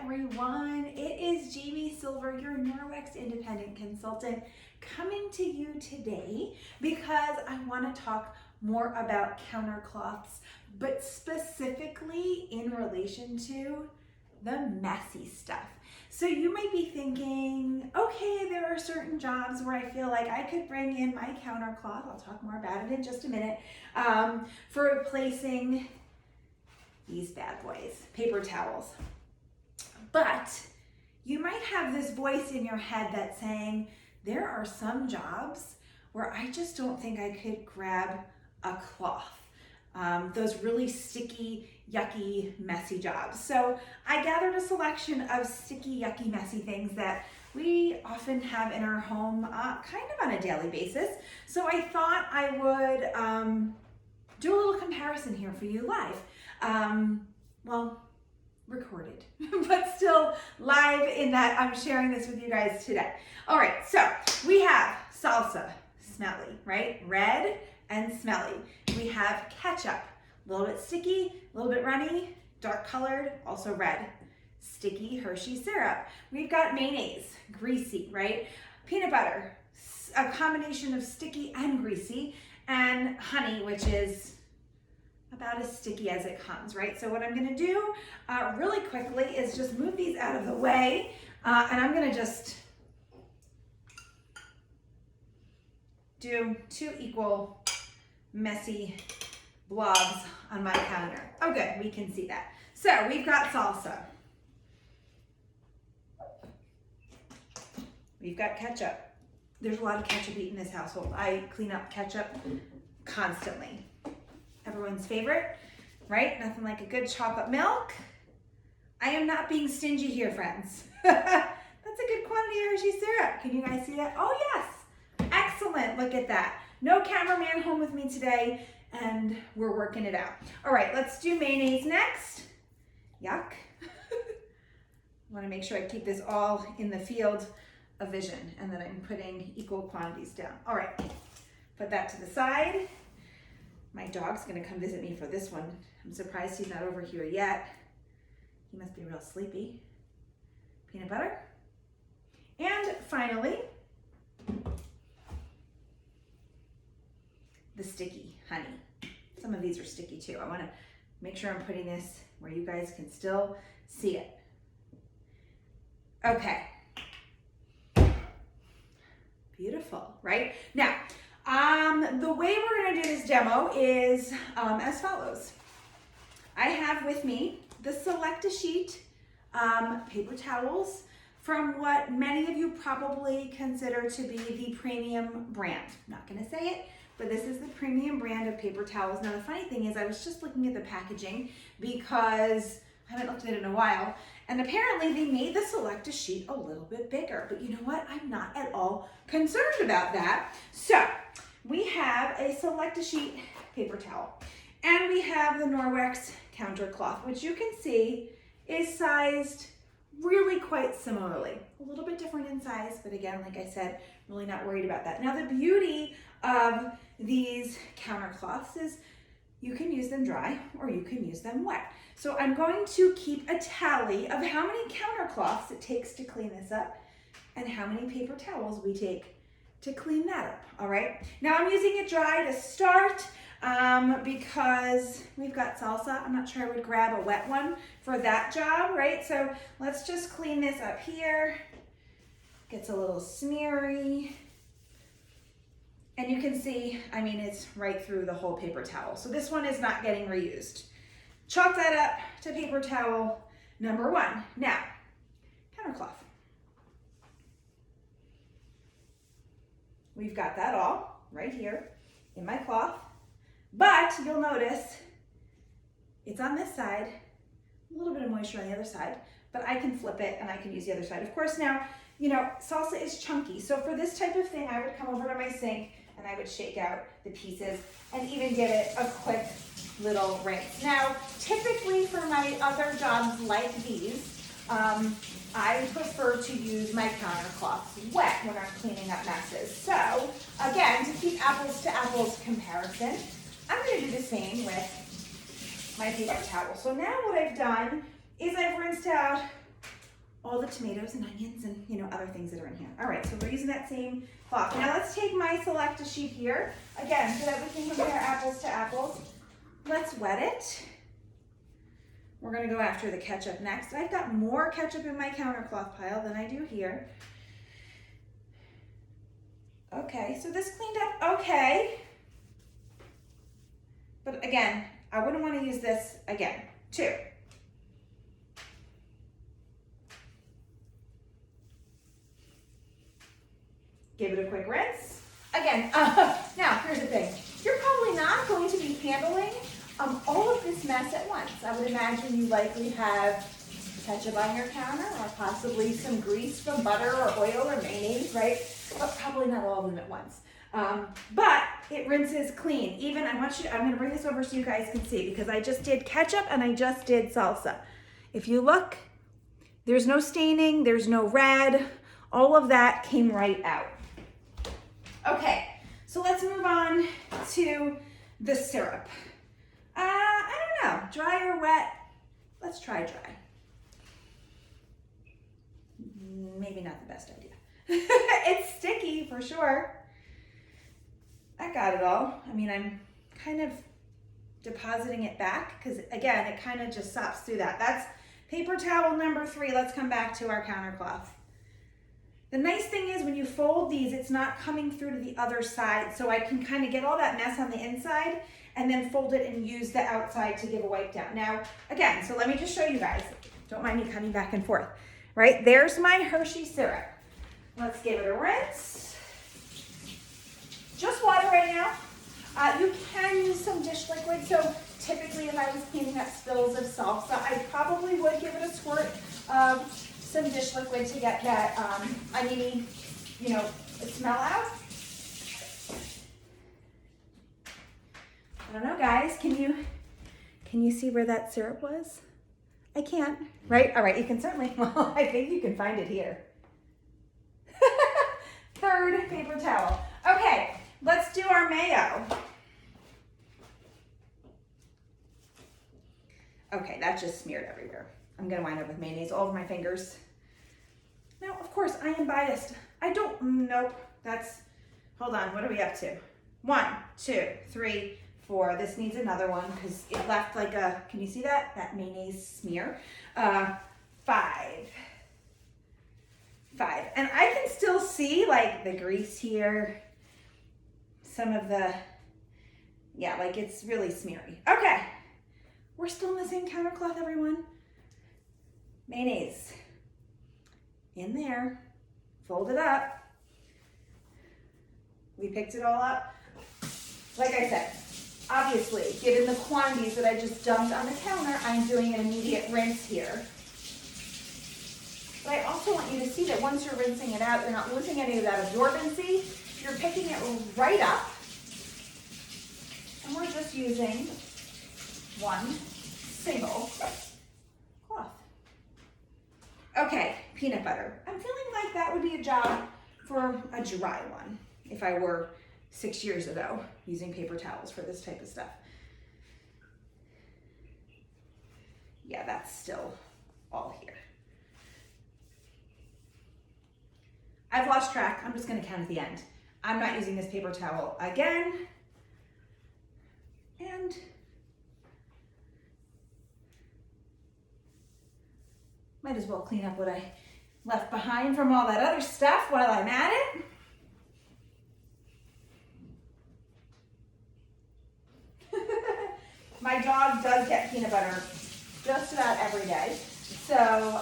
everyone. It is Jamie Silver, your Norwex independent consultant, coming to you today because I want to talk more about countercloths, but specifically in relation to the messy stuff. So you might be thinking, okay, there are certain jobs where I feel like I could bring in my countercloth, I'll talk more about it in just a minute, for replacing these bad boys, paper towels. But you might have this voice in your head that's saying, there are some jobs where I just don't think I could grab a cloth. Those really sticky, yucky, messy jobs. So I gathered a selection of sticky, yucky, messy things that we often have in our home kind of on a daily basis. So I thought I would do a little comparison here for you live. Well, recorded, but still live in that I'm sharing this with you guys today. All right, so we have salsa, smelly, right? Red and smelly. We have ketchup, a little bit sticky, a little bit runny, dark colored, also red. Sticky Hershey syrup. We've got mayonnaise, greasy, right? Peanut butter, a combination of sticky and greasy, and honey, which is about as sticky as it comes, right? So what I'm gonna do really quickly is just move these out of the way, and I'm gonna just do 2 equal messy blobs on my counter. Oh good, we can see that. So we've got salsa. We've got ketchup. There's a lot of ketchup eaten in this household. I clean up ketchup constantly. Everyone's favorite, right? Nothing like a good chocolate milk. I am not being stingy here, friends. That's a good quantity of Hershey syrup. Can you guys see that? Oh yes, excellent, look at that. No cameraman home with me today, and we're working it out. All right, let's do mayonnaise next. Yuck. I wanna make sure I keep this all in the field of vision and that I'm putting equal quantities down. All right, put that to the side. My dog's gonna come visit me for this one. I'm surprised he's not over here yet. He must be real sleepy. Peanut butter. And finally, the sticky honey. Some of these are sticky too. I wanna make sure I'm putting this where you guys can still see it. Okay. Beautiful, right? Now, the way we're gonna do this demo is as follows. I have with me the Select-A-Sheet paper towels from what many of you probably consider to be the premium brand. I'm not gonna say it, but this is the premium brand of paper towels. Now the funny thing is I was just looking at the packaging because I haven't looked at it in a while, and apparently they made the Select-A-Sheet a little bit bigger, but you know what? I'm not at all concerned about that. So we have a Select-A-Sheet paper towel, and we have the Norwex counter cloth, which you can see is sized really quite similarly. A little bit different in size, but again, like I said, really not worried about that. Now the beauty of these counter cloths is you can use them dry or you can use them wet. So I'm going to keep a tally of how many counter cloths it takes to clean this up and how many paper towels we take to clean that up, all right? Now I'm using it dry to start because we've got salsa. I'm not sure I would grab a wet one for that job, right? So let's just clean this up here. Gets a little smeary. And you can see, I mean, it's right through the whole paper towel. So this one is not getting reused. Chalk that up to paper towel number 1. Now, counter cloth. We've got that all right here in my cloth, but you'll notice it's on this side, a little bit of moisture on the other side, but I can flip it and I can use the other side. Of course, now, you know, salsa is chunky, so for this type of thing, I would come over to my sink and I would shake out the pieces and even give it a quick little rinse. Now, typically for my other jobs like these, I prefer to use my counter cloths wet when I'm cleaning up messes. So again, to keep apples to apples comparison, I'm going to do the same with my paper towel. So now what I've done is I've rinsed out all the tomatoes and onions and, you know, other things that are in here. All right, so we're using that same cloth. Now let's take my Selecta sheet here, again, so that we can compare apples to apples. Let's wet it. We're gonna go after the ketchup next. I've got more ketchup in my countercloth pile than I do here. Okay, so this cleaned up okay. But again, I wouldn't want to use this again. 2. Give it a quick rinse. Again, now here's the thing. You're probably not going to be handling all of this mess at once. I would imagine you likely have ketchup on your counter or possibly some grease from butter or oil or mayonnaise, right? But probably not all of them at once. But it rinses clean. Even I'm gonna bring this over so you guys can see because I just did ketchup and I just did salsa. If you look, there's no staining, there's no red. All of that came right out. Okay, so let's move on to the syrup. I don't know, dry or wet? Let's try dry. Maybe not the best idea. It's sticky for sure. I got it all. I mean, I'm kind of depositing it back because again, it kind of just sops through that. That's paper towel number 3. Let's come back to our countercloth. The nice thing is when you fold these, it's not coming through to the other side. So I can kind of get all that mess on the inside and then fold it and use the outside to give a wipe down. Now, again, so let me just show you guys. Don't mind me coming back and forth, right? There's my Hershey syrup. Let's give it a rinse. Just water right now. You can use some dish liquid. So typically if I was cleaning up spills of salsa, I probably would give it a squirt of some dish liquid to get that oniony, you know, smell out. I don't know, guys. Can you see where that syrup was? I can't, right? All right, you can certainly, well, I think you can find it here. 3rd paper towel. Okay, let's do our mayo. Okay, that just smeared everywhere. I'm gonna wind up with mayonnaise all over my fingers. Now, of course, I am biased. Nope, hold on, what are we up to? 1, 2, 3, 4. This needs another one because it left like can you see that? That mayonnaise smear. 5. And I can still see like the grease here. Some of the, yeah, like it's really smeary. Okay, we're still in the same countercloth, everyone. Mayonnaise in there, fold it up. We picked it all up. Like I said, obviously, given the quantities that I just dumped on the counter, I'm doing an immediate rinse here. But I also want you to see that once you're rinsing it out, you're not losing any of that absorbency. You're picking it right up. And we're just using one single cloth. Okay, peanut butter. I'm feeling like that would be a job for a dry one if I were 6 years ago using paper towels for this type of stuff. Yeah, that's still all here. I've lost track. I'm just going to count at the end. I'm not using this paper towel again. And might as well clean up what I left behind from all that other stuff while I'm at it. My dog does get peanut butter just about every day. So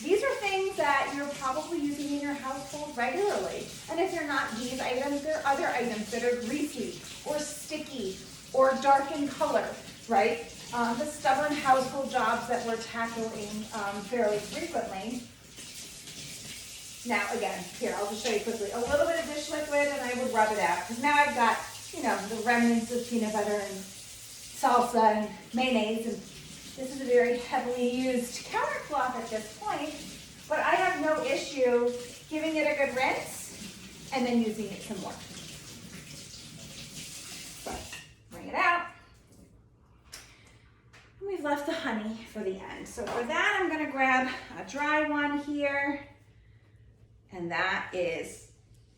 these are things that you're probably using in your household regularly. And if they're not these items, there are other items that are greasy or sticky or dark in color, right? The stubborn household jobs that we're tackling fairly frequently. Now, again, here, I'll just show you quickly. A little bit of dish liquid and I would rub it out. Because now I've got, you know, the remnants of peanut butter and salsa and mayonnaise. And this is a very heavily used countercloth at this point. But I have no issue giving it a good rinse and then using it some more. Bring it out. We we've left the honey for the end. So for that, I'm gonna grab a dry one here, and that is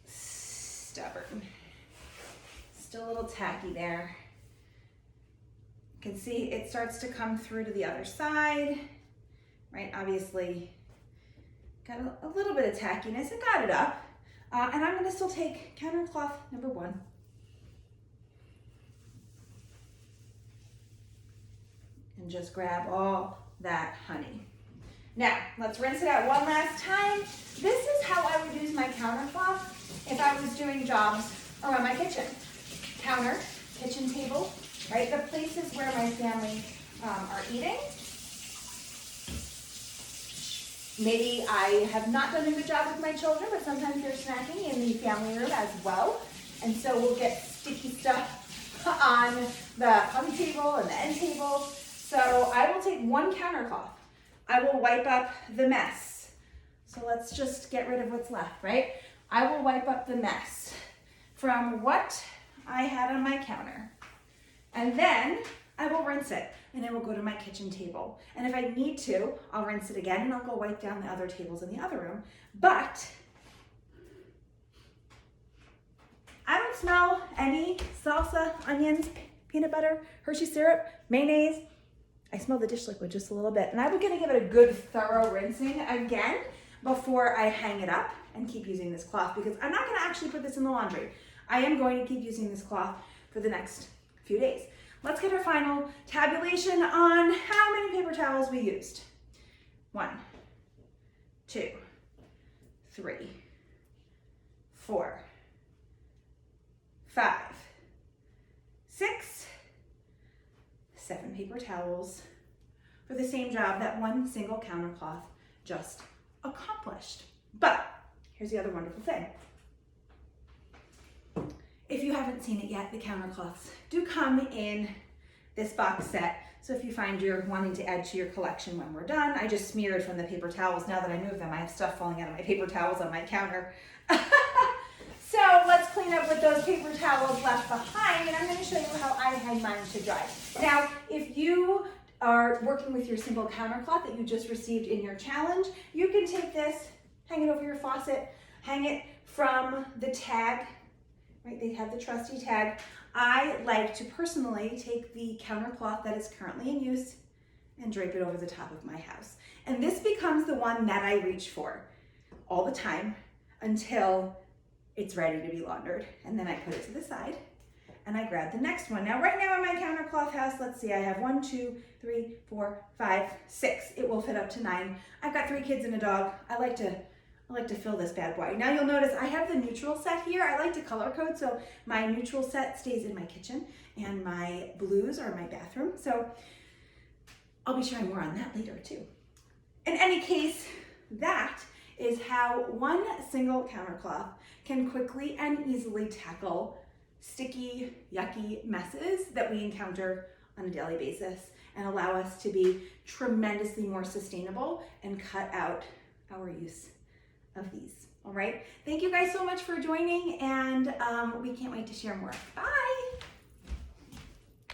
stubborn. Still a little tacky there. You can see it starts to come through to the other side, right? Obviously, got a little bit of tackiness. It got it up. And I'm gonna still take counter cloth number 1. And just grab all that honey. Now, let's rinse it out one last time. This is how I would use my counter cloth if I was doing jobs around my kitchen. Counter, kitchen table, right? The places where my family are eating. Maybe I have not done a good job with my children, but sometimes they're snacking in the family room as well. And so we'll get sticky stuff on the hubby table and the end table. So I will take 1 counter cloth. I will wipe up the mess. So let's just get rid of what's left, right? I will wipe up the mess from what I had on my counter. And then I will rinse it, and I will go to my kitchen table. And if I need to, I'll rinse it again, and I'll go wipe down the other tables in the other room. But I don't smell any salsa, onions, peanut butter, Hershey syrup, mayonnaise. I smell the dish liquid just a little bit. And I'm gonna give it a good thorough rinsing again before I hang it up and keep using this cloth, because I'm not gonna actually put this in the laundry. I am going to keep using this cloth for the next few days. Let's get our final tabulation on how many paper towels we used. 1, 2, 3, 4, 5, 6, 7 paper towels for the same job that 1 single counter cloth just accomplished. But here's the other wonderful thing. If you haven't seen it yet, the counter cloths do come in this box set. So if you find you're wanting to add to your collection when we're done, I just smeared from the paper towels. Now that I moved them, I have stuff falling out of my paper towels on my counter. So let's clean up with those paper towels left behind, and I'm going to show you how I hang mine to dry. Now, if you are working with your single counter cloth that you just received in your challenge, you can take this, hang it over your faucet, hang it from the tag. Right, they have the trusty tag. I like to personally take the counter cloth that is currently in use and drape it over the top of my house. And this becomes the one that I reach for all the time until it's ready to be laundered. And then I put it to the side and I grab the next one. Now, right now in my counter cloth house, let's see, I have 1, 2, 3, 4, 5, 6. It will fit up to 9. I've got 3 kids and a dog. I like to fill this bad boy. Now you'll notice I have the neutral set here. I like to color code, so my neutral set stays in my kitchen and my blues are in my bathroom. So I'll be sharing more on that later too. In any case, that is how 1 single counter cloth can quickly and easily tackle sticky, yucky messes that we encounter on a daily basis and allow us to be tremendously more sustainable and cut out our use of these. All right. Thank you guys so much for joining, and we can't wait to share more. Bye.